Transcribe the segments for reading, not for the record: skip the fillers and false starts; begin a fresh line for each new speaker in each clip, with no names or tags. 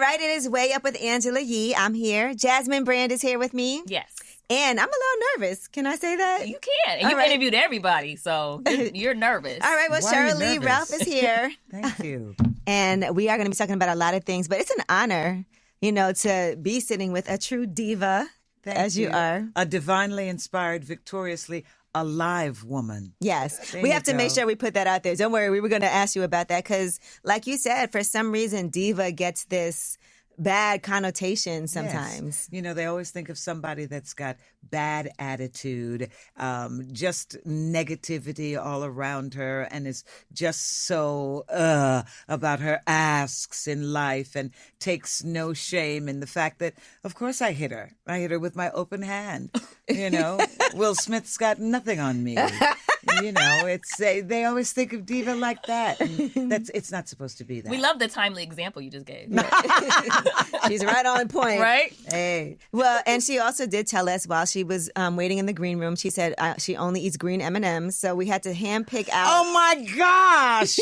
right, it is Way Up with Angela Yee. I'm here. Jasmine Brand is here with me.
Yes.
And I'm a little nervous. Can I say that?
You can. And you've interviewed everybody, so you're nervous.
All right, well, Sheryl Ralph is here.
Thank you.
And we are going to be talking about a lot of things, but it's an honor, to be sitting with a true diva, as you are.
A divinely inspired, victoriously alive woman.
Yes.
There
we
you
have to
go.
make sure we put that out there. Don't worry, we were going to ask you about that because, like you said, for some reason, diva gets this bad connotation sometimes.
Yes. They always think of somebody that's got bad attitude, just negativity all around her, and is just so about her asks in life and takes no shame in the fact that, of course, I hit her. I hit her with my open hand. Will Smith's got nothing on me. They always think of diva like that. And it's not supposed to be that.
We love the timely example you just gave.
She's right on point.
Right?
Hey. Well, and she also did tell us while she was waiting in the green room, she said she only eats green M&Ms, so we had to handpick out.
Oh, my gosh.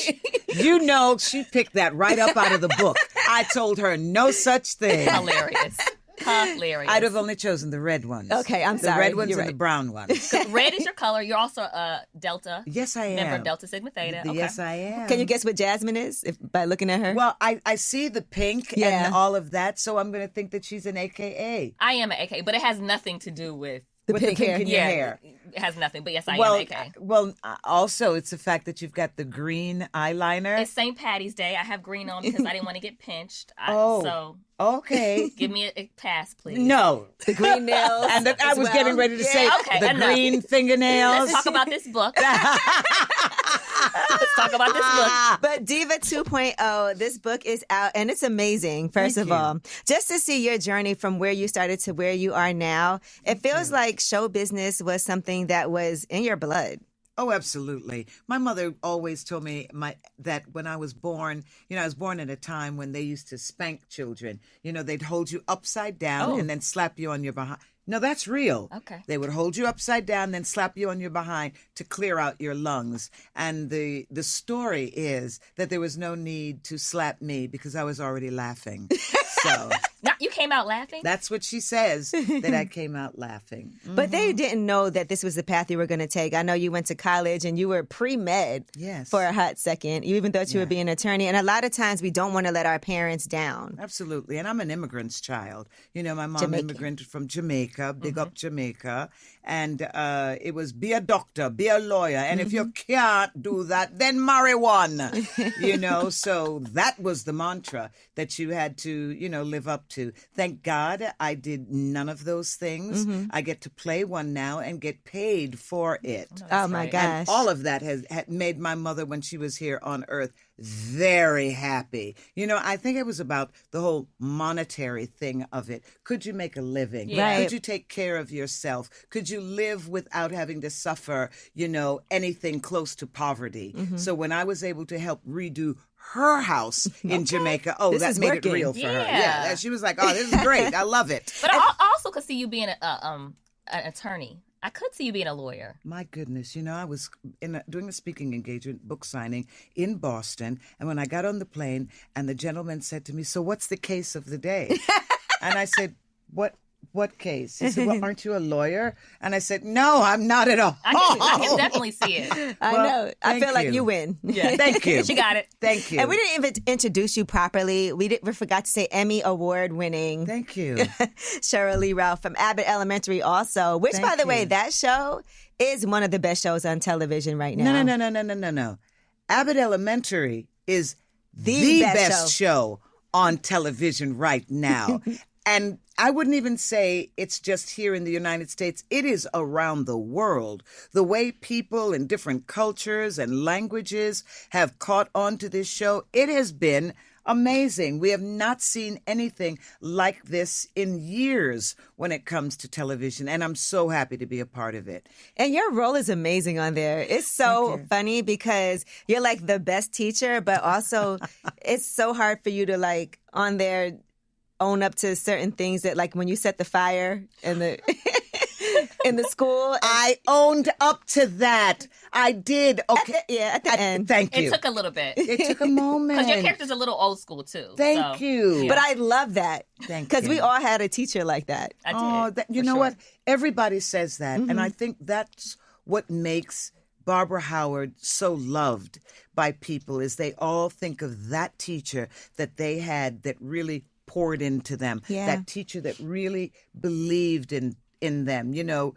She picked that right up out of the book. I told her no such thing.
Hilarious.
I'd have only chosen the red ones.
Okay, I'm sorry.
The red ones
You're
and
right.
the brown ones.
Red is your color. You're also a Delta.
Yes, I am.
Member of Delta Sigma Theta. Okay.
Yes, I am.
Can you guess what Jasmine is by looking at her?
Well, I see the pink and all of that, so I'm going to think that she's an AKA.
I am an AKA, but it has nothing to do with
the
with
pink
the pink
hair.
in your hair.
It has nothing, but yes, I am AKA.
Well, also, it's the fact that you've got the green eyeliner.
It's St. Patty's Day. I have green on because I didn't want to get pinched. So
okay.
give me a pass, please.
No.
The green nails.
And I was getting ready to say the
enough.
green fingernails.
Let's talk about this book. Let's talk about this book.
But Diva 2.0, this book is out, and it's amazing, first of all. Just to see your journey from where you started to where you are now, it feels like show business was something that was in your blood.
Oh, absolutely. My mother always told me that when I was born, I was born at a time when they used to spank children. They'd hold you upside down and then slap you on your behind. No, that's real.
Okay.
They would hold you upside down, then slap you on your behind to clear out your lungs. And the story is that there was no need to slap me because I was already laughing. So
Now, you came out laughing?
that's what she says, that I came out laughing.
But they didn't know that this was the path you were going to take. I know you went to college and you were pre-med for a hot second. You even thought you would be an attorney. And a lot of times we don't want to let our parents down.
Absolutely. And I'm an immigrant's child. My mom immigrated from Jamaica, big up Jamaica. And it was be a doctor, be a lawyer. And if you can't do that, then marry one. So that was the mantra that you had to, live up to. Thank God I did none of those things. I get to play one now and get paid for it.
Oh, my gosh.
And all of that has made my mother, when she was here on earth, very happy. I think it was about the whole monetary thing of it. Could you make a living?
Yeah.
Right.
Could you take care of yourself? Could you live without having to suffer, anything close to poverty? So when I was able to help redo her house in Jamaica,
This
that
is
made
working.
it real for her.
Yeah.
Yeah, she was like, oh, this is great. I love it.
But I also could see you being an attorney. I could see you being a lawyer.
My goodness, I was doing a speaking engagement, book signing in Boston, and when I got on the plane, and the gentleman said to me, "So what's the case of the day?" And I said, What case? He said, well, aren't you a lawyer? And I said, no, I'm not at all.
I can definitely see it.
I know. I feel like you win.
Yeah.
Thank you.
She got it.
Thank you.
And we didn't even introduce you properly. We forgot to say Emmy Award winning.
Thank you.
Sheryl Ralph from Abbott Elementary also, which, by the way, that show is one of the best shows on television right now.
No. Abbott Elementary is the best show on television right now. And I wouldn't even say it's just here in the United States. It is around the world. The way people in different cultures and languages have caught on to this show, it has been amazing. We have not seen anything like this in years when it comes to television, and I'm so happy to be a part of it.
And your role is amazing on there. It's so funny because you're like the best teacher, but also it's so hard for you to on there own up to certain things that when you set the fire and the in the school.
I owned up to that. I did. Okay.
At the end.
Thank you.
It took a little bit.
It took a moment.
Because your character's a little old school, too.
Thank you.
But I love that.
Thank you.
Because we all had a teacher like that.
I did.
You know what? Everybody says that. And I think that's what makes Barbara Howard so loved by people is they all think of that teacher that they had that really poured into them.
Yeah.
That teacher that really believed in them. You know,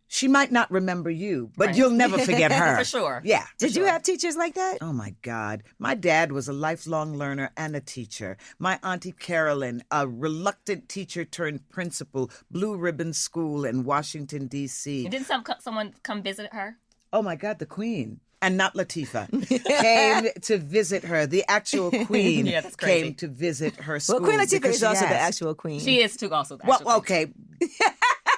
she might not remember you, but you'll never forget her.
For sure.
Yeah.
Did you have teachers like that?
Oh, my God. My dad was a lifelong learner and a teacher. My Auntie Carolyn, a reluctant teacher turned principal, Blue Ribbon School in Washington, D.C.
Didn't someone come visit her?
Oh, my God, the Queen. And not Latifah. Came to visit her. The actual Queen
that's crazy.
came to visit her school.
Well, Queen Latifah
because
is
she
also the
asked.
actual queen.
She is, too, also the actual
Well,
queen.
okay.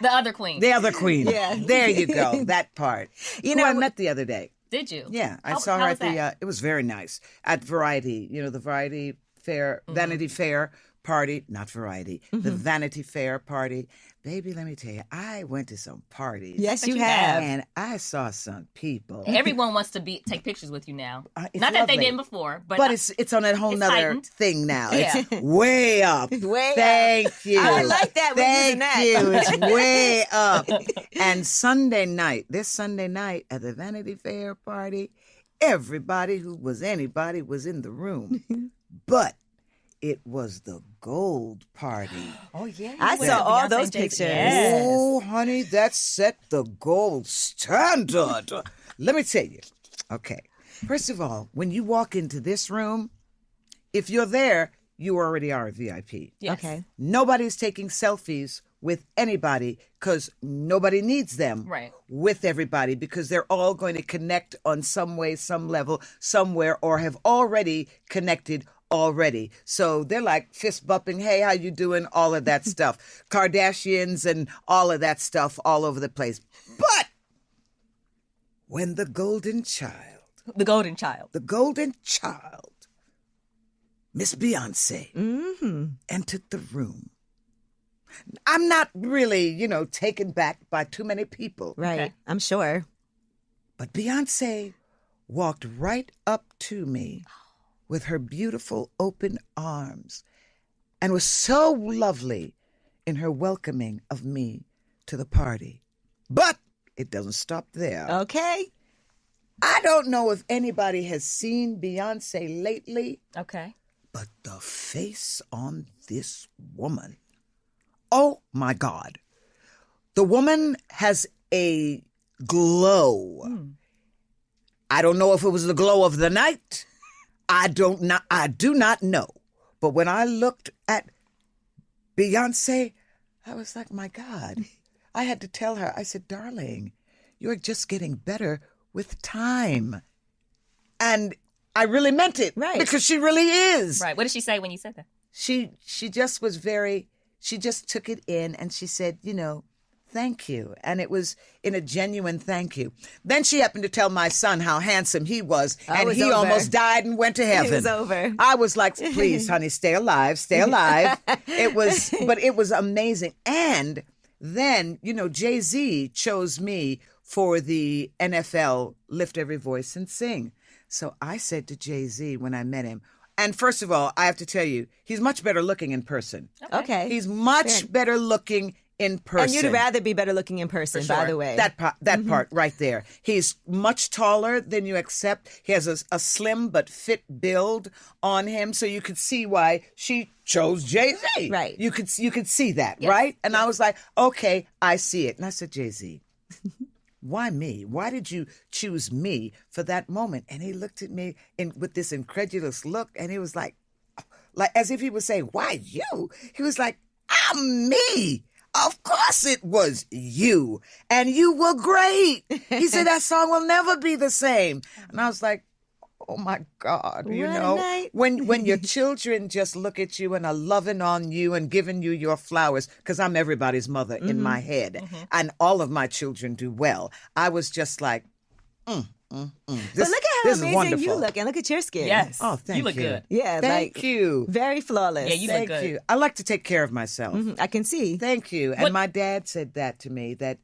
The other queen.
The other Queen.
Yeah.
There you go. That part.
You
Who
know,
I met the other day.
Did you?
Yeah, I
How-
saw her
how
at
was that?
it was very nice at Variety. You know, the Variety Fair, Vanity Fair party, not Variety, the Vanity Fair party. Baby, let me tell you, I went to some parties.
yes,
Bet
you
you
have.
And I saw some people.
Everyone wants to take pictures with you now.
It's
Not that they
lovely.
didn't before, but,
But it's on a whole
it's
nother
heightened.
thing now.
Yeah.
It's way up.
Way up.
Thank you.
I like that. We're using
Thank
that.
you. It's way up. And this Sunday night at the Vanity Fair party, everybody who was anybody was in the room. But it was the gold party.
Oh, yeah.
I
you
saw
went to
all
Beyonce
those
and Jay-Z.
pictures.
Yes.
Oh, honey, that set the gold standard. Let me tell you. Okay. First of all, when you walk into this room, if you're there, you already are a VIP.
Yes.
Okay.
Nobody's taking selfies with anybody because nobody needs them
Right.
with everybody because they're all going to connect on some way, some level, somewhere, or have already connected already. So they're like fist bumping, hey, how you doing? All of that stuff. Kardashians and all of that stuff all over the place. But when the golden child,
The golden child.
Miss Beyoncé, entered the room, I'm not really, taken back by too many people.
Right.
Okay.
I'm sure.
But Beyoncé walked right up to me with her beautiful open arms and was so lovely in her welcoming of me to the party. But it doesn't stop there.
Okay.
I don't know if anybody has seen Beyoncé lately,
Okay.
but the face on this woman. Oh, my God. The woman has a glow. I don't know if it was the glow of the night. I do not know. But when I looked at Beyoncé, I was like, my God. I had to tell her, I said, darling, you're just getting better with time. And I really meant it.
Right.
Because she really is.
Right. What did she say when you said that?
She just was she just took it in and she said, thank you. And it was in a genuine thank you. Then she happened to tell my son how handsome he was. And
was
he
over.
almost died and went to heaven.
It was over.
I was like, please, honey, stay alive, stay alive. But it was amazing. And then, Jay-Z chose me for the NFL Lift Every Voice and Sing. So I said to Jay-Z when I met him, and first of all, I have to tell you, he's much better looking in person.
Okay.
He's much better looking in person.
And you'd rather be better looking in person, by the way.
That part right there. He's much taller than you accept. He has a slim but fit build on him, so you could see why she chose Jay-Z.
Right.
You could see that, right? And I was like, okay, I see it. And I said, Jay-Z, why me? Why did you choose me for that moment? And he looked at me with this incredulous look, and he was like as if he would say, why you? He was like, I'm me. Of course it was you. And you were great. He said, that song will never be the same. And I was like, oh, my God.
What a night.
When your children just look at you and are loving on you and giving you your flowers, because I'm everybody's mother in my head, and all of my children do well. I was just like,
But look at how
This is
amazing
wonderful.
you look, and look at your skin.
Yes.
Oh, thank
you. Look good.
Yeah,
Thank you.
very flawless.
Yeah, you look
Thank
good.
you. I like to take care of myself.
I can see.
Thank you. And
What-
my dad said that to me, that,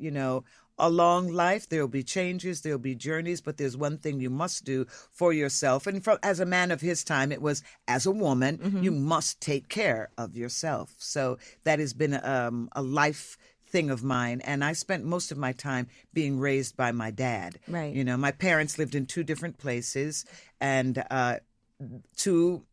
along life, there will be changes, there will be journeys, but there's one thing you must do for yourself. And as a man of his time, it was, as a woman, you must take care of yourself. So that has been a life thing of mine. And I spent most of my time being raised by my dad.
Right.
My parents lived in two different places, and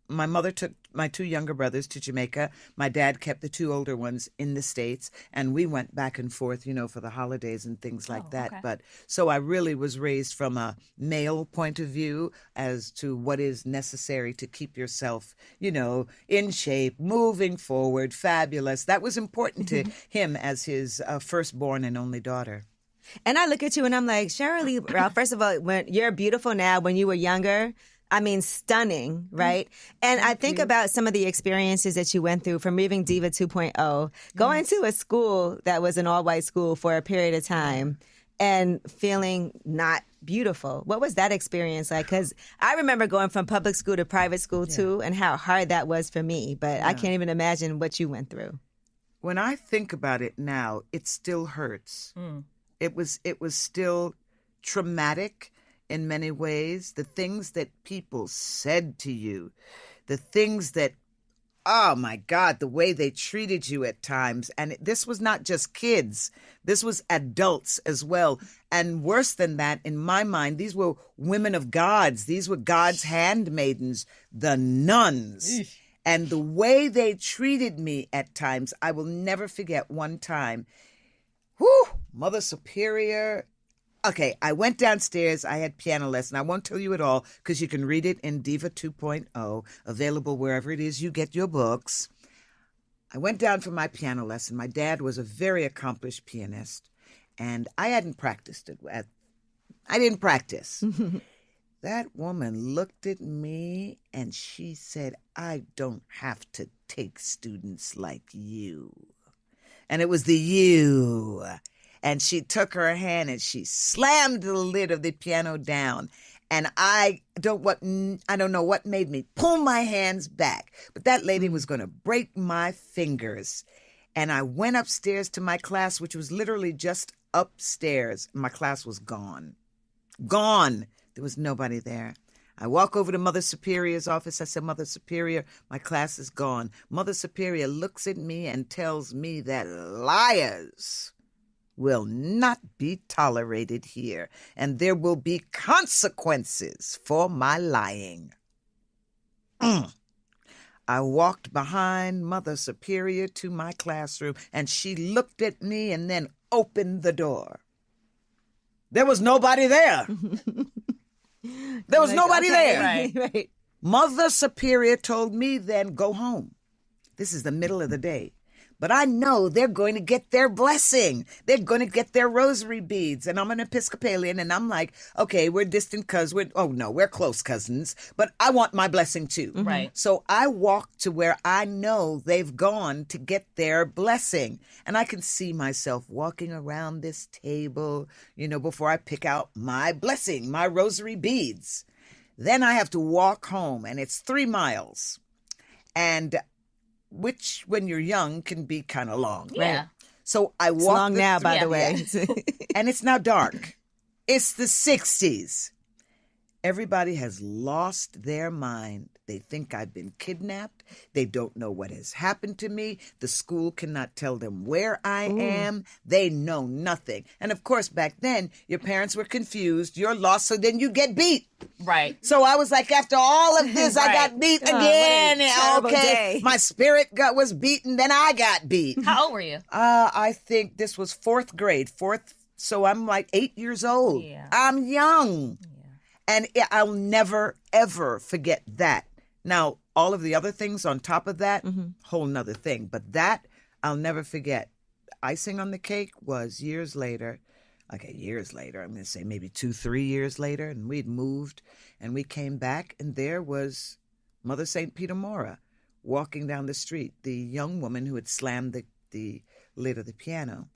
my mother took my two younger brothers to Jamaica. My dad kept the two older ones in the States, and we went back and forth, for the holidays and things like that.
Okay.
But so I really was raised from a male point of view as to what is necessary to keep yourself, in shape, moving forward, fabulous. That was important to him as his firstborn and only daughter.
And I look at you and I'm like, Sheryl, first of all, when you're beautiful now, when you were younger, I mean, stunning, right? And I think about some of the experiences that you went through from leaving Diva 2.0, going to a school that was an all-white school for a period of time and feeling not beautiful. What was that experience like? Because I remember going from public school to private school too, and how hard that was for me. But I can't even imagine what you went through.
When I think about it now, it still hurts. It was still traumatic in many ways. The things that people said to you, the things that, oh my God, the way they treated you at times. And this was not just kids. This was adults as well. And worse than that, in my mind, these were women of gods. These were God's handmaidens, the nuns. And the way they treated me at times, I will never forget one time. Mother Superior. Okay, I went downstairs. I had piano lesson. I won't tell you it all because you can read it in Diva 2.0, available wherever it is you get your books. I went down for my piano lesson. My dad was a very accomplished pianist, and I hadn't practiced it. I didn't practice. That woman looked at me and she said, I don't have to take students like you. And it was the you. And she took her hand and she slammed the lid of the piano down. And I don't know what made me pull my hands back. But that lady was going to break my fingers. And I went upstairs to my class, which was literally just upstairs. My class was gone. Gone. There was nobody there. I walk over to Mother Superior's office. I said, Mother Superior, my class is gone. Mother Superior looks at me and tells me that liars will not be tolerated here, and there will be consequences for my lying. I walked behind Mother Superior to my classroom, and she looked at me and then opened the door. There was nobody there. There was nobody there.
Right.
Mother Superior told me then, go home. This is the middle of the day. But I know they're going to get their blessing. They're going to get their rosary beads. And I'm an Episcopalian, and I'm like, okay, we're distant cousins. We're close cousins. But I want my blessing too.
Right.
So I walk to where I know they've gone to get their blessing. And I can see myself walking around this table, before I pick out my blessing, my rosary beads. Then I have to walk home, and it's 3 miles. And which, when you're young, can be kind of long.
Yeah.
Right? So I walk.
It's long now, by the way.
And it's now dark. It's the 60s. Everybody has lost their mind. They think I've been kidnapped. They don't know what has happened to me. The school cannot tell them where I am. They know nothing. And of course, back then, your parents were confused. You're lost, so then you get beat.
Right.
So I was like, after all of this, I got beat again.
Terrible day.
My spirit was beaten, then I got beat.
How old were you?
I think this was 4th grade. So I'm like 8 years old.
Yeah.
I'm young. Yeah. And I'll never, ever forget that. Now, all of the other things on top of that, whole nother thing. But that, I'll never forget. Icing on the cake was years later. Okay, years later. I'm going to say maybe 2-3 years later. And we'd moved and we came back. And there was Mother St. Peter Mora walking down the street, the young woman who had slammed the lid of the piano.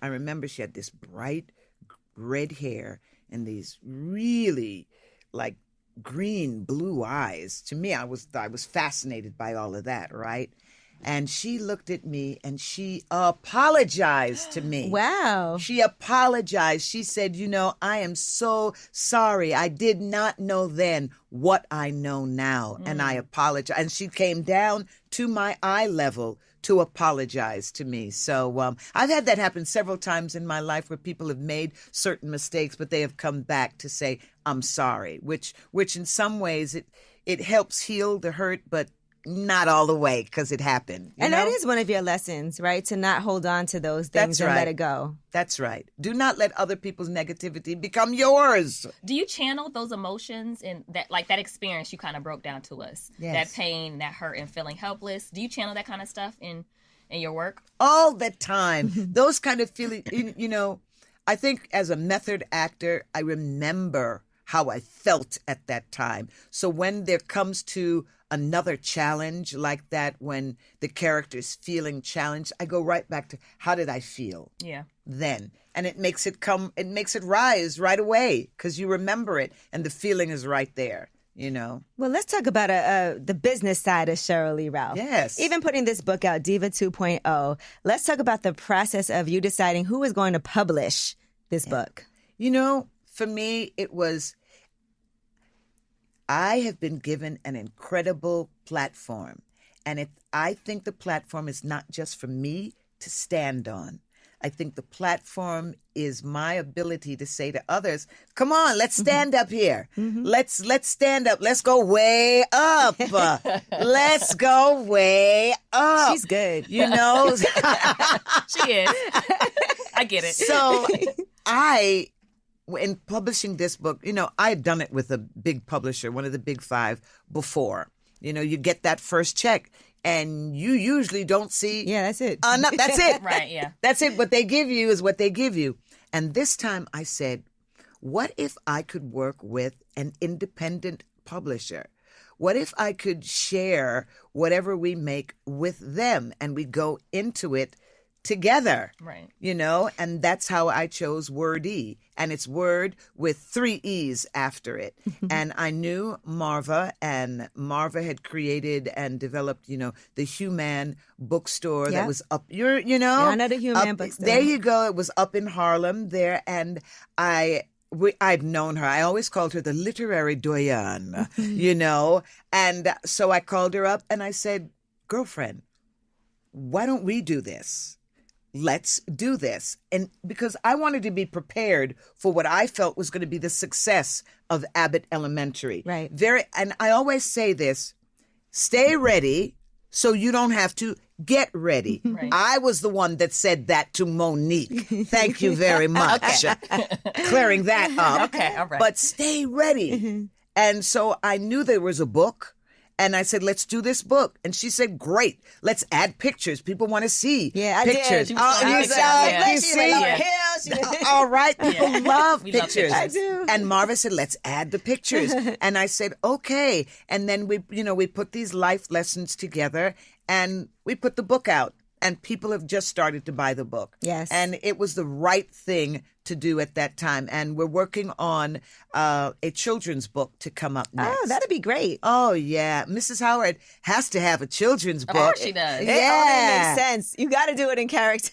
I remember she had this bright red hair. and these really like green blue eyes. To me, I was fascinated by all of that, right? And she looked at me and she apologized to me.
Wow.
She apologized. She said, I am so sorry. I did not know then what I know now. And I apologize. And she came down to my eye level to apologize to me. So I've had that happen several times in my life where people have made certain mistakes, but they have come back to say, I'm sorry, which in some ways it helps heal the hurt, but not all the way because it happened.
And that is one of your lessons, right? To not hold on to those things and let it go.
That's right. Do not let other people's negativity become yours.
Do you channel those emotions and that experience you kind of broke down to us?
Yes.
That pain, that hurt, and feeling helpless. Do you channel that kind of stuff in your work?
All the time. Those kind of feelings, I think as a method actor, I remember how I felt at that time. So when there comes to another challenge like that, when the character's feeling challenged, I go right back to how did I feel then? And it makes it rise right away because you remember it and the feeling is right there, Well,
let's talk about the business side of Sheryl Lee Ralph.
Yes.
Even putting this book out, Diva 2.0, let's talk about the process of you deciding who is going to publish this book.
For me, it was, I have been given an incredible platform. And I think the platform is not just for me to stand on. I think the platform is my ability to say to others, come on, let's stand up here. Let's stand up. Let's go way up. Let's go way up.
She's good.
She is. I get it.
So in publishing this book, I had done it with a big publisher, one of the big five before. You get that first check and you usually don't see.
Yeah, that's it.
No, that's it.
Right, yeah.
That's it. What they give you is what they give you. And this time I said, what if I could work with an independent publisher? What if I could share whatever we make with them and we go into it together,
right?
And that's how I chose Word E, and it's Word with 3 E's after it. And I knew Marva, and Marva had created and developed, the Human bookstore that was up.
Yeah, I know the Human bookstore.
There you go. It was up in Harlem there, and I'd known her. I always called her the literary doyenne, and so I called her up and I said, girlfriend, why don't we do this? Let's do this. And because I wanted to be prepared for what I felt was going to be the success of Abbott Elementary.
Right.
And I always say this, stay ready so you don't have to get ready.
Right.
I was the one that said that to Monique. Thank you very much. Clearing that up.
Okay, all right.
But stay ready. And so I knew there was a book. And I said, let's do this book. And she said, great. Let's add pictures. People want to see pictures.
Did.
You see? All right. People love pictures.
I do.
And Marva said, let's add the pictures. And I said, okay. And then we put these life lessons together and we put the book out. And people have just started to buy the book.
Yes.
And it was the right thing to do at that time. And we're working on a children's book to come up next.
Oh, that'd be great.
Oh, yeah. Mrs. Howard has to have a children's book.
Of course she does.
It only makes sense. You got to do it in character.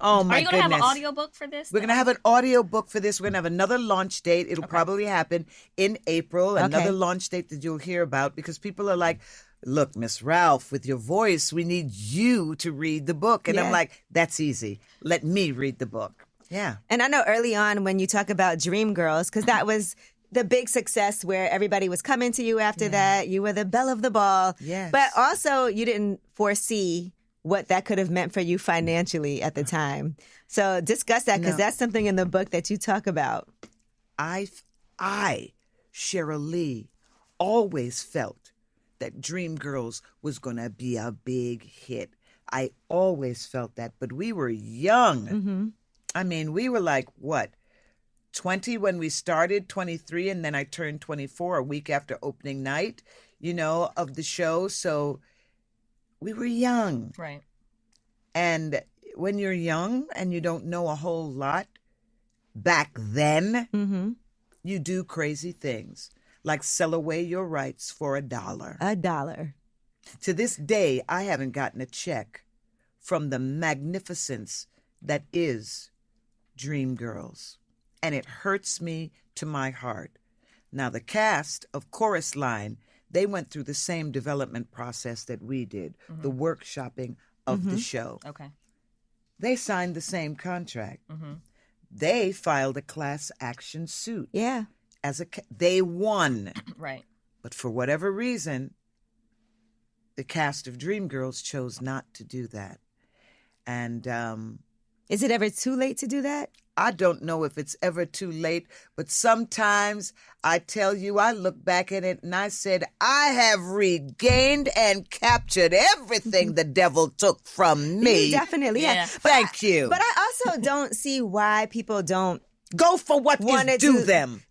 Oh, my goodness. Are
you going to have an audiobook for this?
We're going to have an audiobook for this. We're going to have another launch date. It'll probably happen in April. Another launch date that you'll hear about because people are like, look, Miss Ralph, with your voice, we need you to read the book. And I'm like, that's easy. Let me read the book. Yeah.
And I know early on when you talk about Dreamgirls, because that was the big success where everybody was coming to you after that. You were the belle of the ball.
Yes.
But also you didn't foresee what that could have meant for you financially at the time. So discuss that because that's something in the book that you talk about.
I, Sheryl Lee, always felt that Dreamgirls was going to be a big hit. I always felt that, but we were young.
Mm-hmm.
I mean, we were like, what, 20 when we started, 23, and then I turned 24 a week after opening night, of the show. So we were young.
Right.
And when you're young and you don't know a whole lot, back then, you do crazy things, like sell away your rights for $1.
$1.
To this day, I haven't gotten a check from the magnificence that is Dreamgirls, and it hurts me to my heart. Now, the cast of Chorus Line, they went through the same development process that we did, the workshopping of the show.
Okay.
They signed the same contract. They filed a class action suit.
Yeah.
They won.
Right.
But for whatever reason, the cast of Dreamgirls chose not to do that. And
is it ever too late to do that?
I don't know if it's ever too late, but sometimes I tell you, I look back at it and I said, I have regained and captured everything the devil took from me.
Definitely. Yeah.
Thank you.
But I also don't see why people don't
go for what is due them.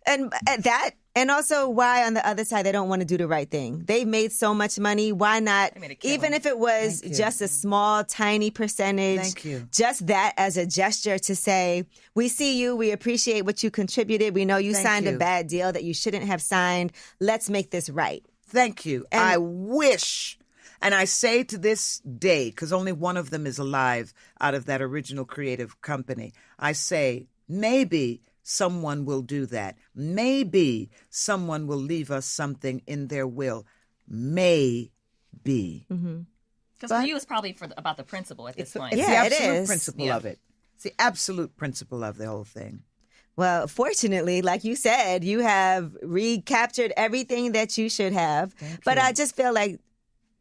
And also why on the other side they don't want to do the right thing. They've made so much money. Why not? Even if it was just a small, tiny percentage.
Thank you.
Just that as a gesture to say, we see you. We appreciate what you contributed. We know you signed a bad deal that you shouldn't have signed. Let's make this right.
Thank you. And I wish, and I say to this day, because only one of them is alive out of that original creative company, I say, maybe someone will do that. Maybe someone will leave us something in their will. Maybe.
Because for you, it's probably about the principle at this point.
It's
Yeah,
the
it
absolute
is.
principle of it. It's the absolute principle of the whole thing.
Well, fortunately, like you said, you have recaptured everything that you should have. But I just feel like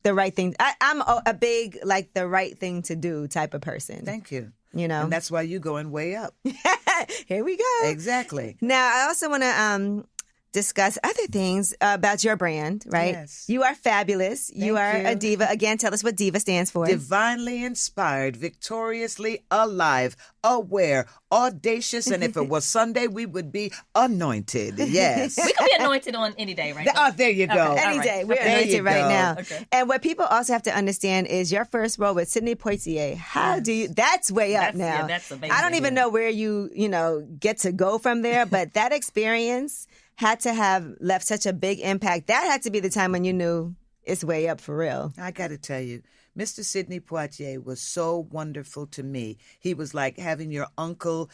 the right thing. I'm a big, like, the right thing to do type of person.
Thank you.
You know?
And that's why you're going way up.
Here we go.
Exactly.
Now, I also want to discuss other things about your brand, right?
Yes.
You are fabulous. You are a diva. Again, tell us what diva stands for.
Divinely inspired, victoriously alive, aware, audacious, and if it was Sunday, we would be anointed. Yes.
We could be anointed on any day, right?
Oh, there you go.
Any day. We're
There
anointed
you
right
go.
now.
Okay.
And what people also have to understand is your first role with Sidney Poitier. How do you, that's way up now.
Yeah, that's amazing.
I don't even know where you get to go from there, but that experience had to have left such a big impact. That had to be the time when you knew it's way up for real.
I got to tell you, Mr. Sidney Poitier was so wonderful to me. He was like having your uncle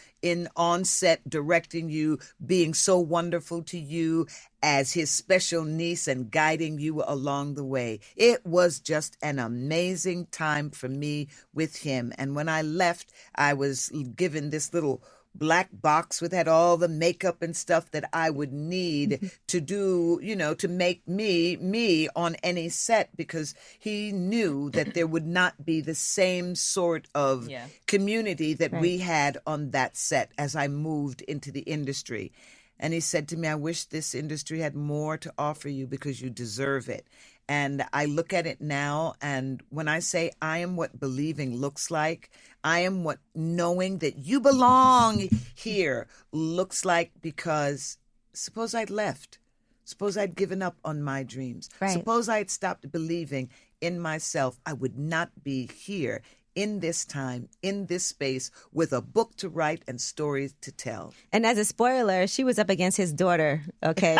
on set directing you, being so wonderful to you as his special niece and guiding you along the way. It was just an amazing time for me with him. And when I left, I was given this little black box with had all the makeup and stuff that I would need to do, to make me on any set, because he knew that there would not be the same sort of community that we had on that set as I moved into the industry. And he said to me, I wish this industry had more to offer you because you deserve it. And I look at it now, and when I say I am what believing looks like, I am what knowing that you belong here looks like, because suppose I'd left. Suppose I'd given up on my dreams.
Right.
Suppose I'd stopped believing in myself. I would not be here in this time, in this space, with a book to write and stories to tell.
And as a spoiler, she was up against his daughter, okay?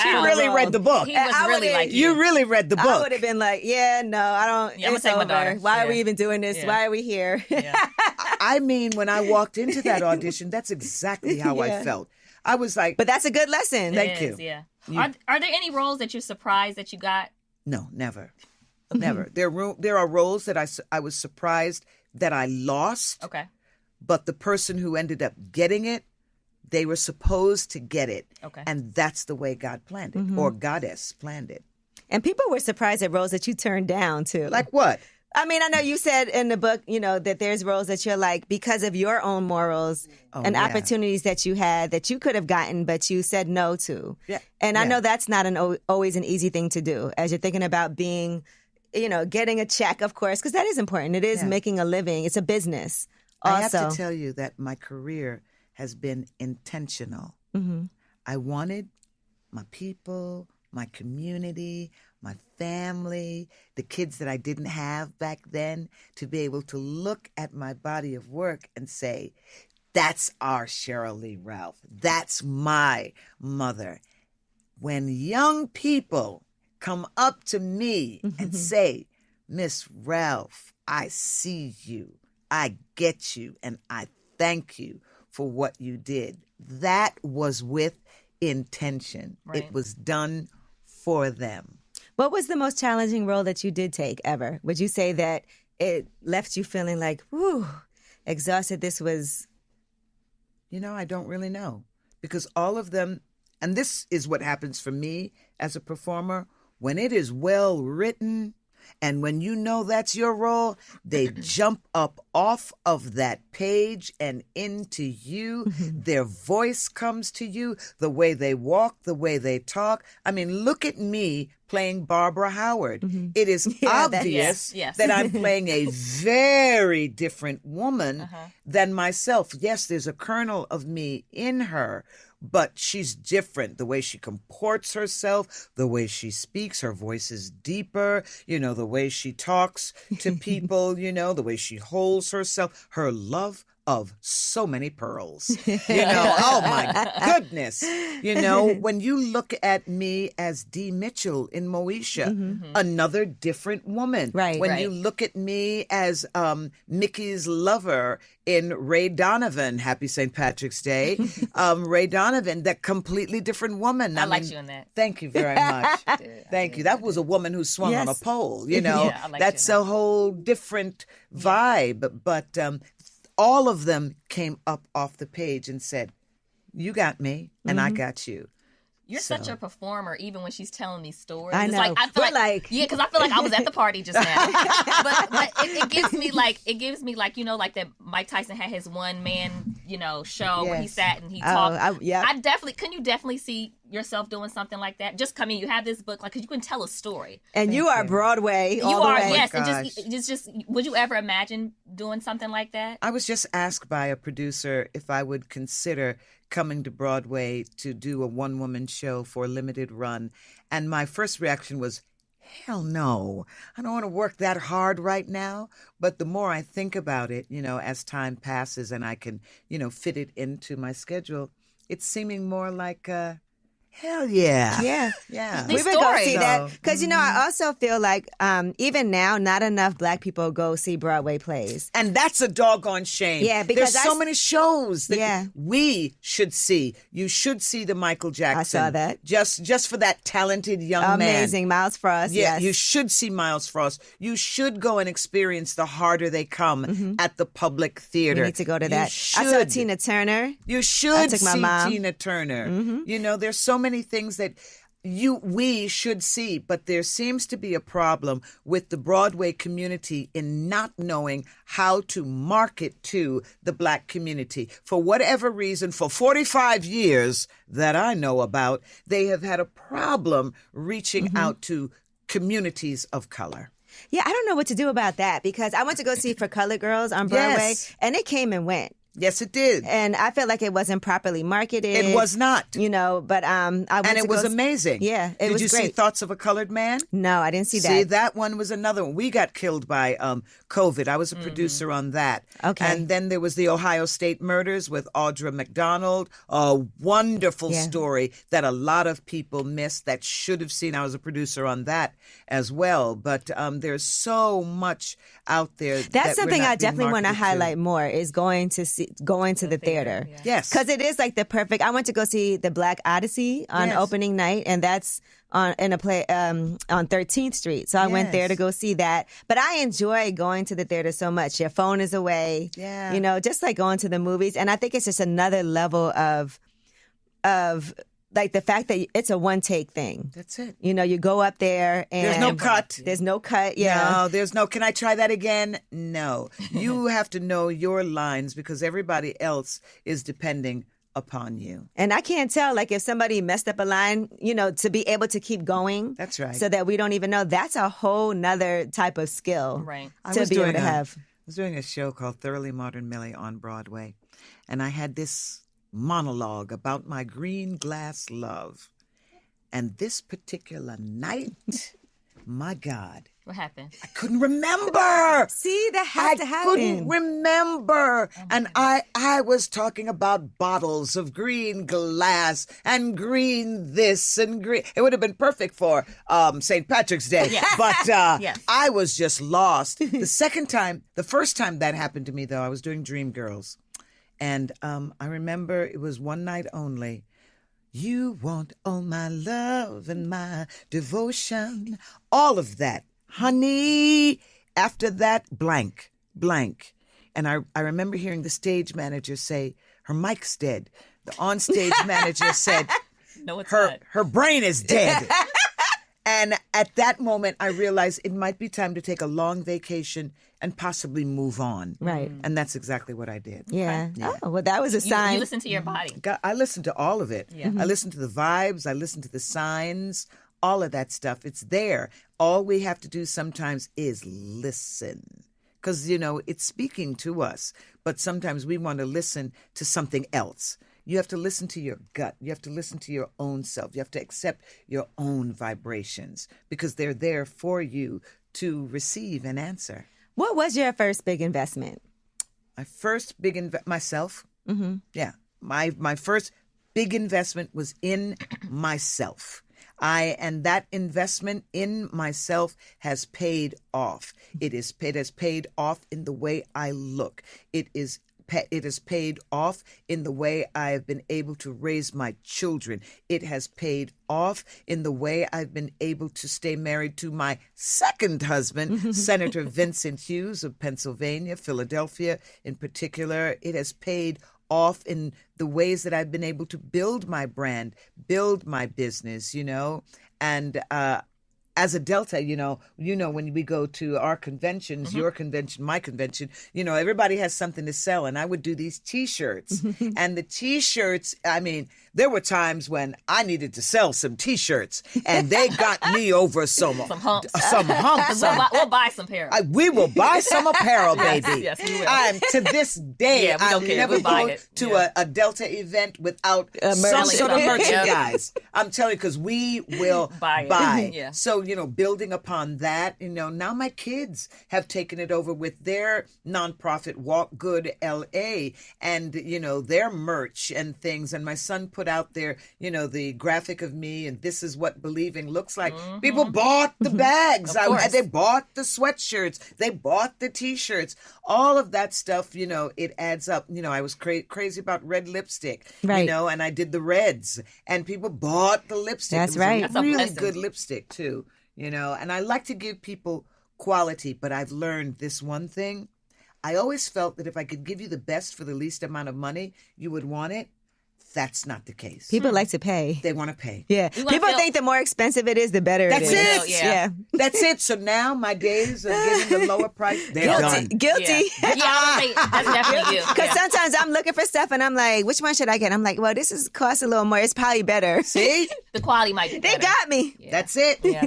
She really read the book.
He was really like
you really read the book.
I would have been like, yeah, no, I don't.
Yeah, I'm
it's
gonna take my
over.
daughter.
Why are we even doing this?
Yeah.
Why are we here?
Yeah.
I mean, when I walked into that audition, that's exactly how I felt. I was like,
But that's a good lesson.
Thank
It is,
you.
Yeah. Are there any roles that you're surprised that you got?
no, never. Never. There are roles that I was surprised that I lost,
Okay.
but the person who ended up getting it, they were supposed to get it.
Okay.
And that's the way God planned it, or Goddess planned it.
And people were surprised at roles that you turned down, too.
Like what?
I mean, I know you said in the book, that there's roles that you're like, because of your own morals and
yeah.
opportunities that you had that you could have gotten, but you said no to.
Yeah.
And I
Yeah.
know that's not always an easy thing to do as you're thinking about being, getting a check, of course, because that is important. It is making a living. It's a business. Also.
I have to tell you that my career has been intentional.
Mm-hmm.
I wanted my people, my community, my family, the kids that I didn't have back then, to be able to look at my body of work and say, That's our Sheryl Lee Ralph. That's my mother. When young people come up to me and say, Miss Ralph, I see you, I get you, and I thank you for what you did. That was with intention.
Right.
It was done for them.
What was the most challenging role that you did take ever? Would you say that it left you feeling like, whew, exhausted? This was...
I don't really know, because all of them, and this is what happens for me as a performer, when it is well written and when you know that's your role, they jump up off of that page and into you. Their voice comes to you, the way they walk, the way they talk. I mean, look at me playing Barbara Howard. It is obvious that I'm playing a very different woman than myself. Yes, there's a kernel of me in her, but she's different. The way she comports herself, the way she speaks, her voice is deeper, the way she talks to people, the way she holds herself, her love of so many pearls. Oh my goodness. When you look at me as Dee Mitchell in Moesha, another different woman.
Right.
When you look at me as Mickey's lover in Ray Donovan, Happy St. Patrick's Day, Ray Donovan, that completely different woman.
I liked you in that.
Thank you very much. Thank you. That was a woman who swung on a pole,
I liked
That's
you in
a whole different vibe. But all of them came up off the page and said, you got me and I got you.
You're such a performer, even when she's telling these stories.
I know.
I feel like because I feel like I was at the party just now. but it gives me like that Mike Tyson had his one man show where he sat and he talked. Can you definitely see yourself doing something like that? Just come in, you have this book, because you can tell a story.
And
Thank
you are Broadway.
You are, yes.
Oh
And just would you ever imagine doing something like that?
I was just asked by a producer if I would consider coming to Broadway to do a one-woman show for a limited run. And my first reaction was, hell no. I don't want to work that hard right now. But the more I think about it, as time passes and I can, fit it into my schedule, it's seeming more like hell yeah.
Yeah. We would go see that. Because, I also feel like even now, not enough Black people go see Broadway plays.
And that's a doggone shame.
Yeah, because
there's so many shows that we should see. You should see the Michael Jackson.
I saw that.
Just for that talented young man.
Amazing. Miles Frost,
Yeah,
yes.
you should see Miles Frost. You should go and experience The Harder They Come at the Public Theater.
We need to go to that.
You
I saw
should.
Tina Turner.
You should
I took my
see
mom.
Tina Turner. There's so many things that we should see, but there seems to be a problem with the Broadway community in not knowing how to market to the Black community. For whatever reason, for 45 years that I know about, they have had a problem reaching out to communities of color.
Yeah, I don't know what to do about that, because I went to go see For Colored Girls on Broadway, and it came and went.
Yes, it did.
And I felt like it wasn't properly marketed.
It was not.
But I went
and it was amazing.
Yeah, it was
Did you
great.
see Thoughts of a Colored Man?
No, I didn't see that.
See, that one was another one. We got killed by COVID. I was a producer on that.
Okay.
And then there was the Ohio State murders with Audra McDonald, a wonderful story that a lot of people missed that should have seen. I was a producer on that as well. But there's so much out there.
That's something I definitely want to
marketed
highlight more, is going to the theater.
Yeah.
Yes.
Because it is like the perfect. I went to go see The Black Odyssey on opening night, and that's in a play on 13th Street. So I went there to go see that. But I enjoy going to the theater so much. Your phone is away.
Yeah.
Just like going to the movies. And I think it's just another level of like the fact that it's a one take thing.
That's it.
You go up there and
There's no cut.
There's no cut. Yeah.
No, there's no, can I try that again? No. You have to know your lines because everybody else is depending upon you.
And I can't tell, like, if somebody messed up a line, to be able to keep going.
That's right.
So that we don't even know. That's a whole nother type of skill.
Right.
To be able to have.
I was doing a show called Thoroughly Modern Millie on Broadway. And I had this monologue about my green glass love. And this particular night, my God.
What happened?
I couldn't remember.
See, that has to happen.
I couldn't remember. And I was talking about bottles of green glass and green this and green. It would have been perfect for St. Patrick's Day.
Yes.
But
yes.
I was just lost. The first time that happened to me, though, I was doing Dreamgirls. And I remember it was one night only. You want all my love and my devotion. All of that. Honey, after that, blank. And I remember hearing the stage manager say, her mic's dead. The onstage manager said,
no, it's not.
Her brain is dead. And at that moment, I realized it might be time to take a long vacation and possibly move on.
Right.
And that's exactly what I did.
Yeah. Oh, well, that was a sign.
You listen to your body.
I listened to all of it.
Yeah.
I listened to the vibes. I listened to the signs. All of that stuff. It's there. All we have to do sometimes is listen. Because, it's speaking to us. But sometimes we want to listen to something else. You have to listen to your gut. You have to listen to your own self. You have to accept your own vibrations because they're there for you to receive and answer.
What was your first big investment?
My first big myself.
Mm-hmm.
Yeah. My first big investment was in myself. And that investment in myself has paid off. It has paid off in the way I look. It has paid off in the way I have been able to raise my children. It has paid off in the way I've been able to stay married to my second husband, Senator Vincent Hughes of Pennsylvania, Philadelphia in particular. It has paid off in the ways that I've been able to build my brand, build my business, and as a Delta, when we go to our conventions, your convention, my convention, everybody has something to sell. And I would do these T-shirts. And the T-shirts, there were times when I needed to sell some T-shirts. And they got me over some humps.
We'll buy some apparel.
We will buy some apparel, baby.
Yes, we will.
To this day, I'll never go to a Delta event without some sort of merchandise. I'm telling you, because we will buy.
Yeah.
So, building upon that, now my kids have taken it over with their nonprofit Walk Good LA and, their merch and things. And my son put out there, the graphic of me and this is what believing looks like. Mm-hmm. People bought the bags. They bought the sweatshirts. They bought the T-shirts. All of that stuff, it adds up. I was crazy about red lipstick,
right.
And I did the reds and people bought the lipstick.
That's right.
That's really good lipstick too. And I like to give people quality, but I've learned this one thing. I always felt that if I could give you the best for the least amount of money, you would want it. That's not the case.
People like to pay.
They want to pay.
Yeah. People think the more expensive it is, the better it is.
That's it.
Yeah.
That's it. So now my days of giving the lower price, they're done.
Guilty.
Yeah, I would say that's definitely you.
Because sometimes I'm looking for stuff and I'm like, which one should I get? I'm like, well, this costs a little more. It's probably better.
See?
The quality might be better.
They got me.
Yeah.
That's it.
Yeah.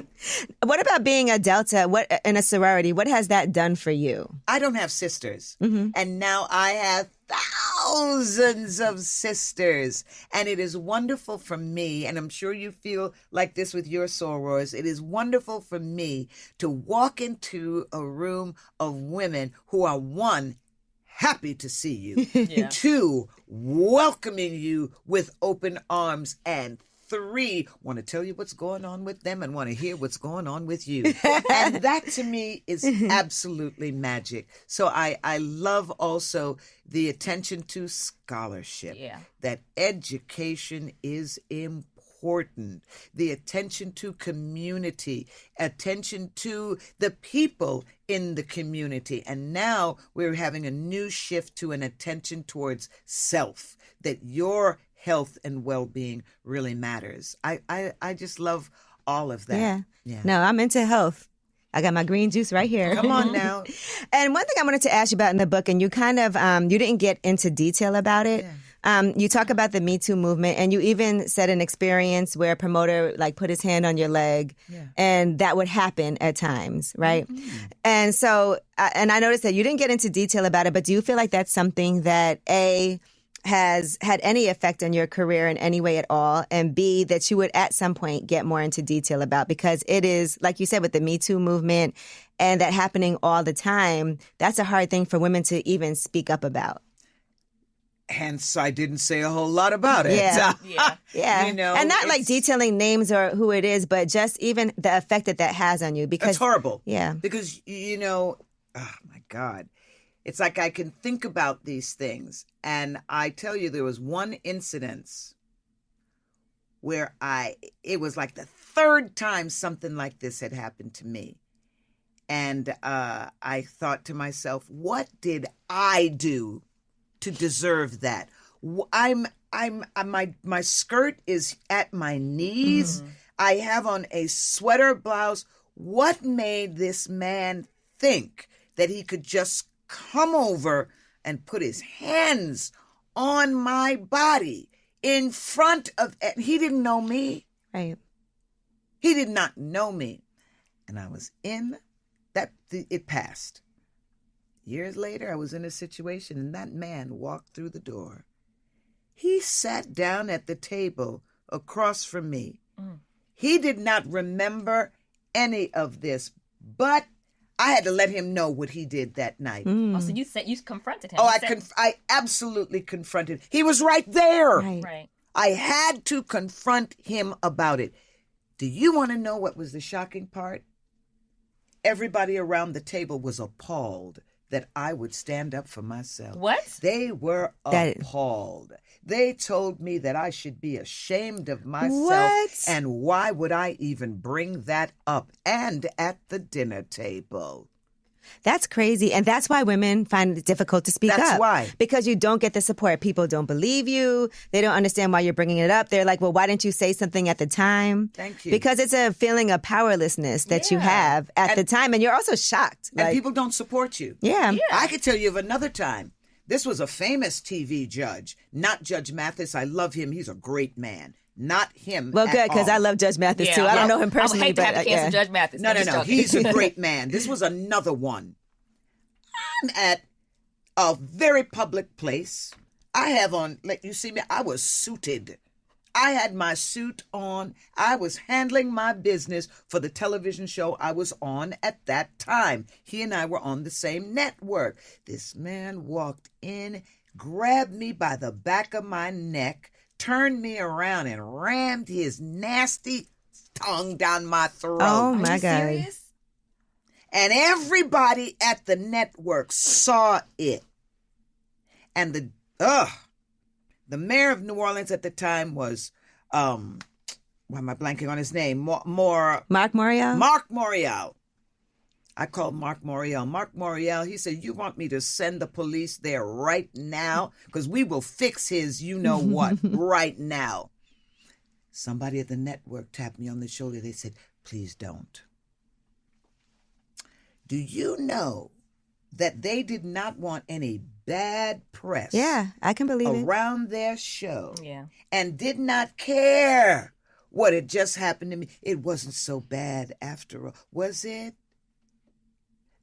What about being a Delta in a sorority? What has that done for you?
I don't have sisters.
Mm-hmm.
And now I have thousands of sisters. And it is wonderful for me, and I'm sure you feel like this with your sorors, it is wonderful for me to walk into a room of women who are, one, happy to see you, two, welcoming you with open arms, and 3, want to tell you what's going on with them and want to hear what's going on with you. And that to me is absolutely magic. So I love also the attention to scholarship, that education is important, the attention to community, attention to the people in the community. And now we're having a new shift to an attention towards self, that your health and well-being really matters. I just love all of that.
Yeah. No, I'm into health. I got my green juice right here.
Come on now.
And one thing I wanted to ask you about in the book, and you kind of, you didn't get into detail about it. Yeah. You talk about the MeToo movement, and you even said an experience where a promoter put his hand on your leg, and that would happen at times, right? Mm-hmm. And so, and I noticed that you didn't get into detail about it, but do you feel like that's something that, has had any effect on your career in any way at all, and B, that you would at some point get more into detail about, because it is, like you said, with the MeToo movement and that happening all the time, that's a hard thing for women to even speak up about.
Hence, I didn't say a whole lot about it.
Yeah.
Yeah. You know,
and not like detailing names or who it is, but just even the effect that has on you. Because
it's horrible.
Yeah.
Because, you know, oh my God. It's like I can think about these things. And I tell you, there was one incident where it was like the third time something like this had happened to me. And I thought to myself, what did I do to deserve that? My skirt is at my knees. Mm-hmm. I have on a sweater blouse. What made this man think that he could just come over and put his hands on my body in front of, he didn't know me.
Right.
He did not know me. And I was in that, it passed. Years later, I was in a situation and that man walked through the door. He sat down at the table across from me. Mm. He did not remember any of this, but I had to let him know what he did that night.
Mm. Oh, so you confronted him.
Oh, I absolutely confronted. He was right there.
Right.
I had to confront him about it. Do you want to know what was the shocking part? Everybody around the table was appalled that I would stand up for myself.
What?
They were appalled. They told me that I should be ashamed of myself.
What?
And why would I even bring that up? And at the dinner table.
That's crazy. And that's why women find it difficult to speak up.
That's why.
Because you don't get the support. People don't believe you. They don't understand why you're bringing it up. They're like, well, why didn't you say something at the time?
Thank you.
Because it's a feeling of powerlessness that you have at the time. And you're also shocked.
And people don't support you.
Yeah.
I could tell you of another time. This was a famous TV judge, not Judge Mathis. I love him. He's a great man. Not him.
Well, good, because I love Judge Mathis too. I don't know him personally.
I would hate to have to cancel Judge Mathis.
No. He's a great man. This was another one. I'm at a very public place. I have on, like you see me, I was suited. I had my suit on. I was handling my business for the television show I was on at that time. He and I were on the same network. This man walked in, grabbed me by the back of my neck, turned me around and rammed his nasty tongue down my throat.
Oh, my God.
Are you serious?
And everybody at the network saw it. And the mayor of New Orleans at the time was, why am I blanking on his name?
Mark Morial?
Mark Morial. I called Mark Morial. Mark Morial, he said, you want me to send the police there right now? Because we will fix his you-know-what right now. Somebody at the network tapped me on the shoulder. They said, please don't. Do you know that they did not want any bad press?
Yeah, I can believe it.
Around their show.
Yeah.
And did not care what had just happened to me. It wasn't so bad after all. Was it?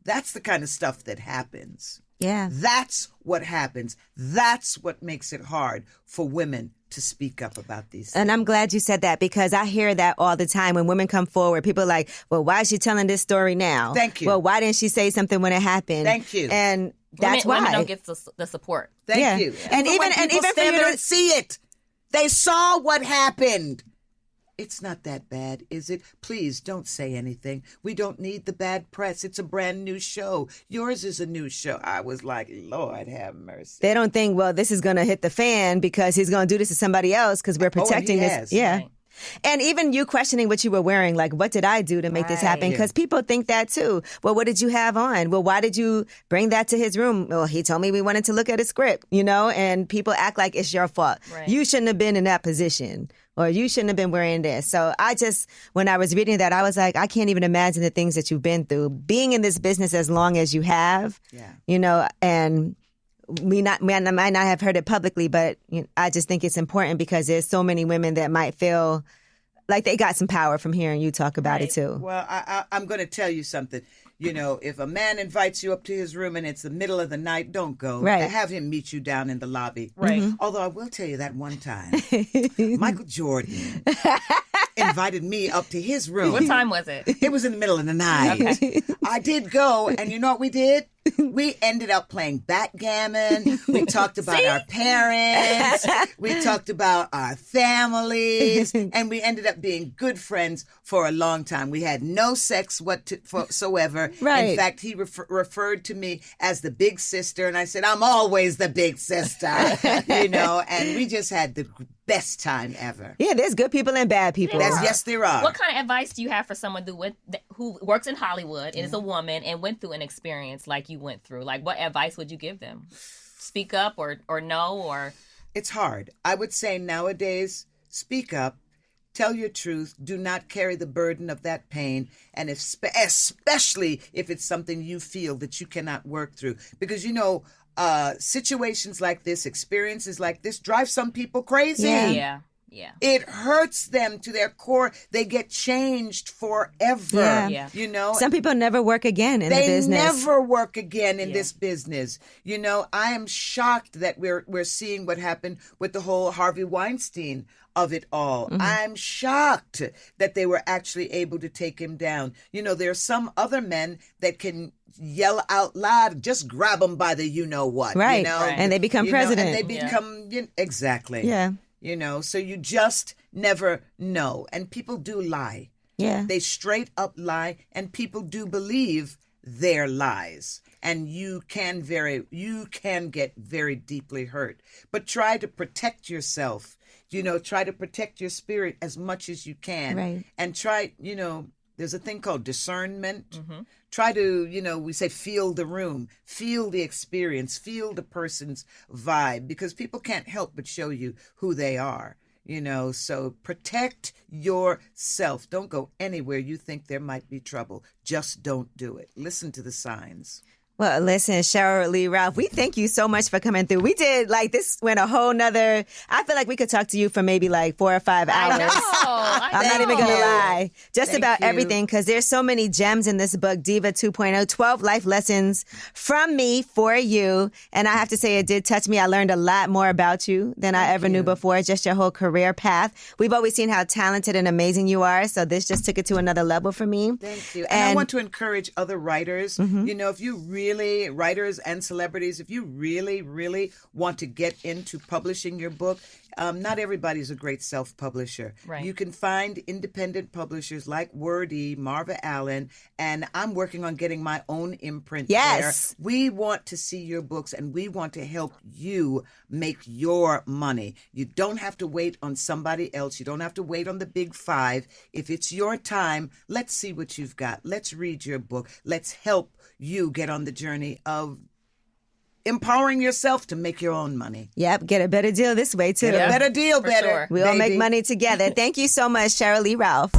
That's the kind of stuff that happens.
Yeah.
That's what happens. That's what makes it hard for women to speak up about these things.
And I'm glad you said that, because I hear that all the time when women come forward. People are like, well, why is she telling this story now?
Thank you.
Well, why didn't she say something when it happened?
Thank you.
And that's why.
Women don't get the support.
Thank you.
And even
stand
for you
there
to
and see it. They saw what happened. It's not that bad, is it? Please don't say anything. We don't need the bad press. It's a brand new show. Yours is a new show. I was like, Lord have mercy.
They don't think, well, this is going to hit the fan because he's going to do this to somebody else because we're protecting this.
Has.
Yeah.
Right.
And even you questioning what you were wearing, like, what did I do to make this happen? Because people think that too. Well, what did you have on? Well, why did you bring that to his room? Well, he told me we wanted to look at a script, and people act like it's your fault.
Right.
You shouldn't have been in that position, or you shouldn't have been wearing this. So when I was reading that, I was like, I can't even imagine the things that you've been through. Being in this business as long as you have, and we might not have heard it publicly, but I just think it's important because there's so many women that might feel like they got some power from hearing you talk about it too.
Well, I'm going to tell you something. if a man invites you up to his room and it's the middle of the night, don't go.
Right.
Have him meet you down in the lobby.
Right.
Although I will tell you that one time, Michael Jordan invited me up to his room.
What time was it?
It was in the middle of the night.
Okay.
I did go, and you know what we did? We ended up playing backgammon. We talked about our parents. We talked about our families. And we ended up being good friends for a long time. We had no sex whatsoever.
Right.
In fact, he referred to me as the big sister. And I said, I'm always the big sister. And we just had the best time ever.
Yeah, there's good people and bad people.
Yes, there are.
What kind of advice do you have for someone who works in Hollywood and is a woman and went through an experience like you went through? Like, what advice would you give them? Speak up or no, or?
It's hard. I would say nowadays, speak up, tell your truth, do not carry the burden of that pain, and especially if it's something you feel that you cannot work through. Because, situations like this, experiences like this, drive some people crazy.
Yeah.
It hurts them to their core. They get changed forever.
Yeah.
Some people never work again in the business.
They never work again in this business. I am shocked that we're seeing what happened with the whole Harvey Weinstein of it all. Mm-hmm. I'm shocked that they were actually able to take him down. There are some other men that can yell out loud, just grab them by the you-know-what.
Right. And they become president.
And they become, exactly.
Yeah.
So you just never know. And people do lie.
Yeah.
They straight up lie, and people do believe their lies. And you can get very deeply hurt. But try to protect yourself. Try to protect your spirit as much as you can.
Right.
And try, there's a thing called discernment. Mm-hmm. Try to, we say feel the room, feel the experience, feel the person's vibe, because people can't help but show you who they are, so protect yourself. Don't go anywhere you think there might be trouble. Just don't do it. Listen to the signs.
Well, listen, Sheryl Lee Ralph, we thank you so much for coming through. We did, this went a whole nother, I feel like we could talk to you for maybe 4 or 5 hours. I'm not even going to lie. Just about everything, because there's so many gems in this book, Diva 2.0, 12 life lessons from me for you. And I have to say, it did touch me. I learned a lot more about you than I ever knew before, just your whole career path. We've always seen how talented and amazing you are, so this just took it to another level for me.
Thank you. And I want to encourage other writers, if you really, writers and celebrities, if you really, really want to get into publishing your book, not everybody's a great self-publisher.
Right.
You can find independent publishers like Wordy, Marva Allen, and I'm working on getting my own imprint there. We want to see your books, and we want to help you make your money. You don't have to wait on somebody else. You don't have to wait on the big five. If it's your time, let's see what you've got. Let's read your book. Let's help you get on the journey of empowering yourself to make your own money.
Yep, get a better deal this way, too.
Get a better deal,
Sure.
We all make money together. Thank you so much, Sheryl Lee Ralph.